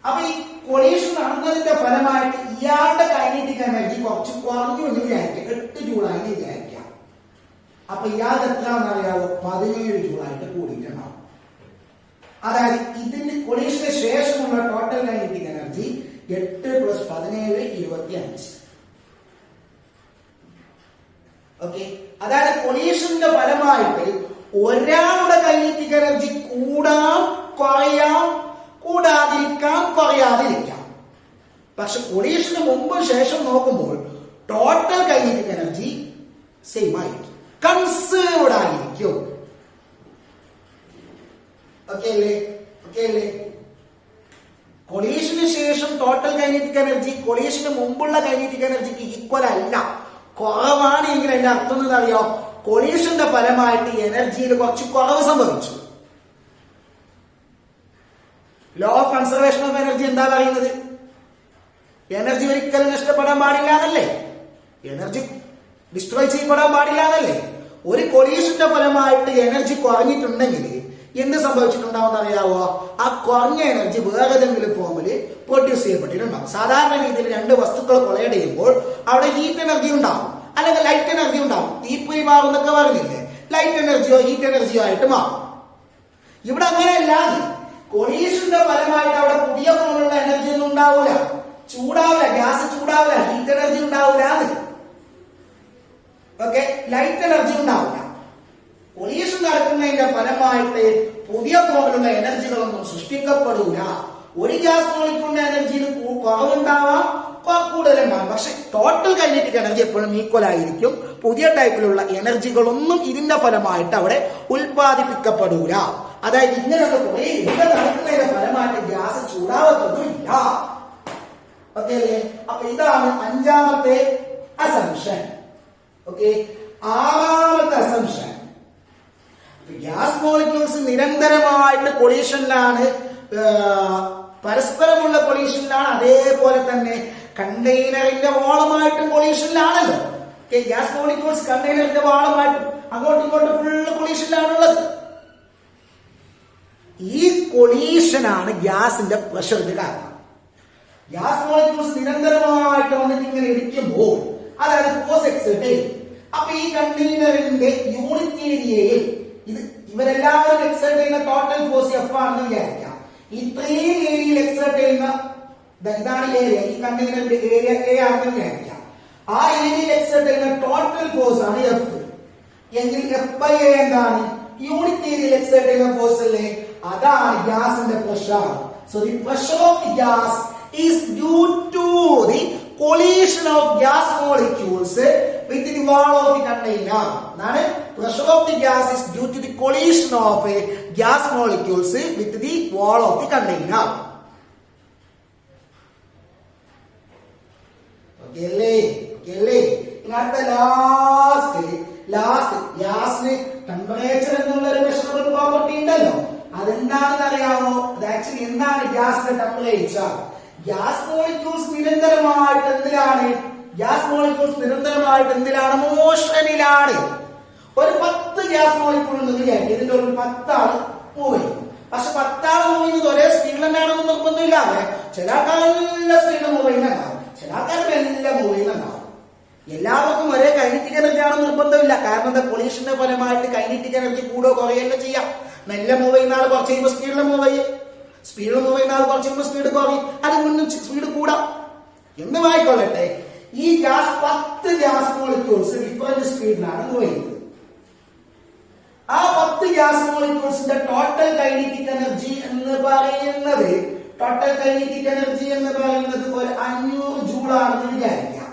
അപ്പൊ ഈ കൊളീഷൻ നടന്നതിന്റെ ഫലമായിട്ട് ഇയാളുടെ കൈനറ്റിക് എനർജി കുറച്ച് കുറഞ്ഞു എന്ന് വിചാരിക്കാം, 8 ജൂളായി വിചാരിക്കാം. അപ്പൊ ഇയാൾക്ക് എത്രയാണെന്ന് അറിയാവോ? 17 ജൂളായിട്ട് കൂടിയിട്ടുണ്ടാവും. അതായത് ഇതിന്റെ കൊളീഷന് ശേഷമുള്ള ടോട്ടൽ കൈനറ്റിക് എനർജി 8 + 17 25. ഓക്കെ, അതായത് കൊളീഷന്റെ ഫലമായിട്ട് ഒരാളുടെ കൈനറ്റിക് എനർജി കൂടാം, കുറയാം, കൂടാതിരിക്കാം, കുറയാതിരിക്കാം. പക്ഷെ കൊളീഷന് മുമ്പ് ശേഷം നോക്കുമ്പോൾ ടോട്ടൽ കൈനറ്റിക് എനർജി സെയിം ആയിരിക്കും, കൺസേർവ്ഡ് ആയിരിക്കും. ഓക്കെ അല്ലേ? കൊളീഷന് ശേഷം ടോട്ടൽ കൈനറ്റിക് എനർജി കൊളീഷന് മുമ്പുള്ള കൈനറ്റിക് എനർജിക്ക് ഈക്വൽ അല്ല, കുറവാണ്. എങ്കിൽ അതിന്റെ അർത്ഥം എന്താ അറിയോ? കൊളീഷന്റെ ഫലമായിട്ട് എനർജിയിൽ കുറച്ച് കുറവ് സംഭവിച്ചു. Law of conservation of energy എന്താ പറയുന്നത്? എനർജി ഒരിക്കലും നഷ്ടപ്പെടാൻ പാടില്ല എന്നല്ലേ? എനർജി ഡിസ്ട്രോയ് ചെയ്യപ്പെടാൻ പാടില്ല എന്നല്ലേ? ഒരു കൊളീഷന്റെ ഫലമായിട്ട് എനർജി കുറഞ്ഞിട്ടുണ്ടെങ്കിൽ എന്ത് സംഭവിച്ചിട്ടുണ്ടാവും അറിയാവോ? ആ കുറഞ്ഞ എനർജി വേറെ ഏതെങ്കിലും ഫോമിൽ പ്രൊഡ്യൂസ് ചെയ്യപ്പെട്ടിട്ടുണ്ടാവും. സാധാരണ രീതിയിൽ രണ്ട് വസ്തുക്കൾ കൊളൈഡ് ചെയ്യുമ്പോൾ അവിടെ ഹീറ്റ് എനർജി ഉണ്ടാവും, അല്ലെങ്കിൽ ലൈറ്റ് എനർജി ഉണ്ടാവും. തീപ്പൊരി മാറും എന്നൊക്കെ പറഞ്ഞില്ലേ? ലൈറ്റ് എനർജിയോ ഹീറ്റ് എനർജിയോ ആയിട്ട് മാറും. ഇവിടെ അങ്ങനെയല്ല. കൊളീഷന്റെ ഫലമായിട്ട് അവിടെ പുതിയ ഫോമിലുള്ള എനർജി ഒന്നും ഉണ്ടാവൂല, ചൂടാവില്ല, ഗ്യാസ് ചൂടാവില്ല, ഹീറ്റ് എനർജി ഉണ്ടാവില്ല. ഓക്കെ, ലൈറ്റ് എനർജി ഉണ്ടാവില്ല. കൊളീഷൻ നടക്കുന്നതിന്റെ ഫലമായിട്ട് പുതിയ ഫോമിലുള്ള എനർജികളൊന്നും സൃഷ്ടിക്കപ്പെടൂല. ഒരു ഗ്യാസ് മോളിക്യൂളിന്റെ എനർജിയിൽ കുറവുണ്ടാവാം, കൂടുതലുണ്ടാവും. പക്ഷെ ടോട്ടൽ കൈനറ്റിക് എനർജി എപ്പോഴും ഈക്വൽ ആയിരിക്കും. പുതിയ ടൈപ്പിലുള്ള എനർജികളൊന്നും ഇതിന്റെ ഫലമായിട്ട് അവിടെ ഉൽപ്പാദിപ്പിക്കപ്പെടൂല. അതായത് ഇങ്ങനെയുള്ള കുറെ ഇവിടെ നടക്കുന്നതിന്റെ ഫലമായിട്ട് ഗ്യാസ് ചൂടാവത്തൊന്നുമില്ല. ഓക്കെ അല്ലേ? അപ്പൊ ഇതാണ് അഞ്ചാമത്തെ അസംഷൻ. ഓക്കെ, ആറാമത്തെ അസംഷൻ, ഗ്യാസ് മോളിക്യൂൾസ് നിരന്തരമായിട്ട് കൊളീഷനിലാണ്, പരസ്പരമുള്ള കൊളീഷനിലാണ്. അതേപോലെ തന്നെ കണ്ടെയ്നറിന്റെ വാളുമായിട്ടും കൊളീഷനിലാണല്ലോ. ഗ്യാസ് മോളിക്യൂൾസ് കണ്ടെയ്നറിന്റെ വാളുമായിട്ടും അങ്ങോട്ടും ഇങ്ങോട്ടും ഫുള്ള് കൊളീഷനിലാണുള്ളത്. ഈ കൊളീഷനാണ് ഗ്യാസിന്റെ പ്രഷറിന് കാരണം. ഗ്യാസ് മോളിക്യൂൾസ് നിരന്തരമായിട്ട് വന്നിട്ട് ഇങ്ങനെ ഇടിക്കുമ്പോൾ അതായത് ഫോഴ്സ് എക്സേർട്ട് ചെയ്യും. അപ്പൊ ഈ കണ്ടെയ്നറിന്റെ യൂണിറ്റ് ഏരിയയിൽ ഇവരെല്ലാവരും എക്സേർട്ട് ചെയ്യുന്ന ടോട്ടൽ ഫോഴ്സ് എഫ് ആണെന്ന് വിചാരിക്കാം. ഇത്രയും ഏരിയയിൽ എക്സേർട്ട് ചെയ്യുന്ന ഇതാണ് ഏരിയ, ഈ കണ്ടെയ്നറിന്റെ ഏരിയ എ ആണെന്ന് വിചാരിക്കാം. ആ ഏരിയയിൽ എക്സേർട്ട് ചെയ്യുന്ന ടോട്ടൽ ഫോഴ്സ് ആണ് എഫ്. എങ്കിൽ എഫ് ബൈ എ എന്താണ്? യൂണിറ്റ് ഏരിയയിൽ എക്സേർട്ട് ചെയ്യുന്ന ഫോഴ്സ് അല്ലേ? അതാണ് ഗ്യാസിന്റെ pressure. So the pressure of the gas is due to the collision of gas molecules with the wall of the container. That pressure of the gas is due to the collision of gas molecules with the wall of the container. Okay, ഇന്നത്തെ ലാസ്റ്റ് ഗ്യാസിന് ടെമ്പറേച്ചർ എന്നുള്ള ഒരു മെഷറബിൾ പ്രോപ്പർട്ടി ഉണ്ടല്ലോ. അതെന്താണെന്ന് അറിയാമോ? അത് ആക്ച്വലി എന്താണ് ഗ്യാസിന്റെ ടെമ്പറേച്ചർ? ഗ്യാസ് മോളിക്യൂൾസ് നിരന്തരമായിട്ട് എന്തിലാണ്? മോഷനിലാണ്. ഒരു 10 ഗ്യാസ് മോളിക്യൂൾ ഉണ്ടെന്ന് വിചാരിക്കും. ഇതിന്റെ ഒരു 10 ആള് മൂവ് ചെയ്യും. പക്ഷെ 10 ആള് മൂവ് ചെയ്യുന്നത് ഒരേ സ്പീഡിൽ തന്നെയാണെന്ന് നിർബന്ധമില്ലാതെ ചില ആൾക്കാർ നല്ല സ്പീഡിൽ മൂവ് ചെയ്യുന്നുണ്ടാവും, ചില ആൾക്കാർ എല്ലാം മൂവ് ചെയ്യുന്നുണ്ടാവും. എല്ലാവർക്കും ഒരേ കൈനറ്റിക് എനർജി ആണെന്ന് നിർബന്ധമില്ല. കാരണം എന്താ? പൊല്യൂഷന്റെ ഫലമായിട്ട് കൈനറ്റിക് എനർജി കൂടോ കുറയല്ലോ ചെയ്യാം. മെല്ലെ മൂവ് ചെയ്യുന്ന ആൾ കുറച്ച് കഴിയുമ്പോൾ സ്പീഡിൽ മൂവ് ചെയ്യും, സ്പീഡ് മൂവ് ചെയ്യുന്ന ആൾ കുറച്ച് കഴിയുമ്പോൾ സ്പീഡ് കുറയും, അത് മുന്നും സ്പീഡ് കൂടാം. എന്നും ആയിക്കൊള്ളട്ടെ, ഈ ഗ്യാസ് 10 ഗ്യാസ് മോളിക്യൂൾസ് ഡിഫറന്റ് സ്പീഡിലാണ് മൂവ് ചെയ്യുന്നത്. ആ 10 ഗ്യാസ് മോളിക്യൂൾസിന്റെ ടോട്ടൽ കൈനറ്റിക് എനർജി എന്ന് പറയുന്നത് ഒരു 500 ജൂൾ ആണെന്ന് വിചാരിക്കാം.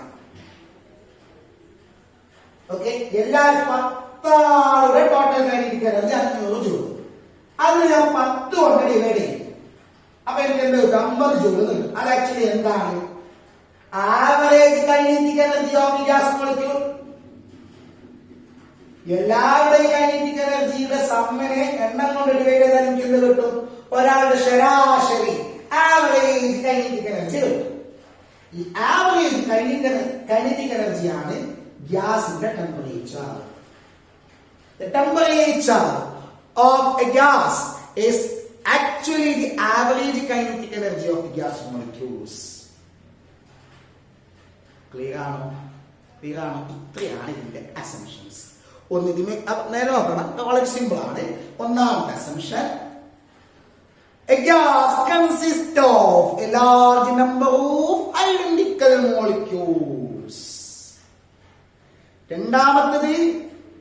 ഓക്കെ, എല്ലാവരും 10 ആളുടെ ടോട്ടൽ കൈനറ്റിക് എനർജി 500 ജൂൾ. അതിന് ഞാൻ 10 കൊണ്ട് ഡിവൈഡ് ചെയ്യും. അപ്പൊ എനിക്ക് എന്ത് കിട്ടും? 50 ജൂൾ കിട്ടും. അത് ആക്ച്വലി എന്താണ്? Average kinetic energy of gas molecule. എല്ലാവരുടെയും കൈനറ്റിക് എനർജിയുടെ സമ്മിനെ എണ്ണം കൊണ്ട് ഡിവൈഡ് ചെയ്താൽ എനിക്ക് എന്ത് കിട്ടും? ഒരാളുടെ ശരാശരി ആവറേജ് കൈനറ്റിക് എനർജി കിട്ടും. ഈ ആവറേജ് കൈനറ്റിക് എനർജിയാണ് ഗ്യാസിന്റെ temperature. The temperature of a gas is actually the average kinetic energy of the gas molecules. Clear ആണോ? ഇത്രയാണ് ഇതിന്റെ അസംഷൻസ്. ഇതിനെ നേരെ നോക്കണം, വളരെ സിമ്പിൾ ആണ്. ഒന്നാമത്തെ assumption, a gas consists of a large number of identical molecules. രണ്ടാമത്തേത്,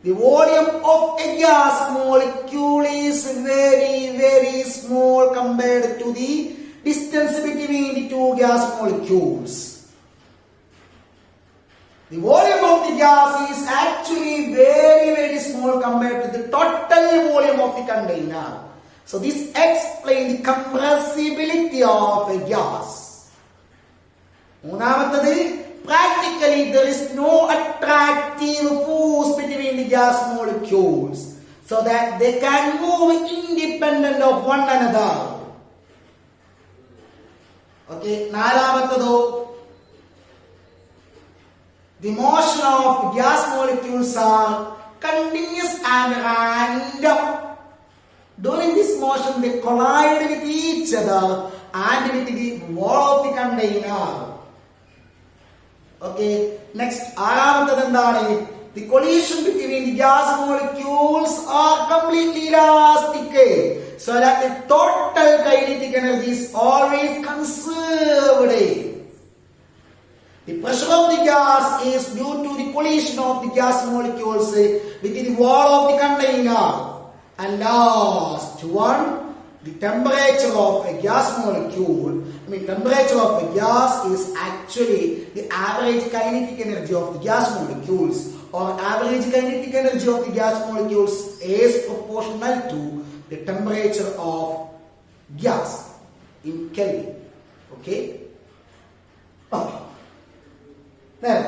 the volume of a gas molecule is very, very small compared to the distance between the two gas molecules. The volume of the gas is actually very, very small compared to the total volume of the container. So this explains the compressibility of a gas. മൂന്നാമത്തേത്, practically there is no attractive force between the gas molecules so that they can move independent of one another. Okay, നാലാമത്തതോ the motion of gas molecules are continuous and random. During this motion they collide with each other and with the wall of the container. Okay, next ആറാമത്തത് എന്താണ്? The collision between the gas molecules are completely elastic, so that the total kinetic energy is always conserved. The pressure of the gas is due to the collision of the gas molecules within the wall of the container. And last one, the temperature of a gas molecule, temperature of a gas is actually the average kinetic energy of the gas molecules, or average kinetic energy of the gas molecules is proportional to the temperature of gas in Kelvin. Okay? Then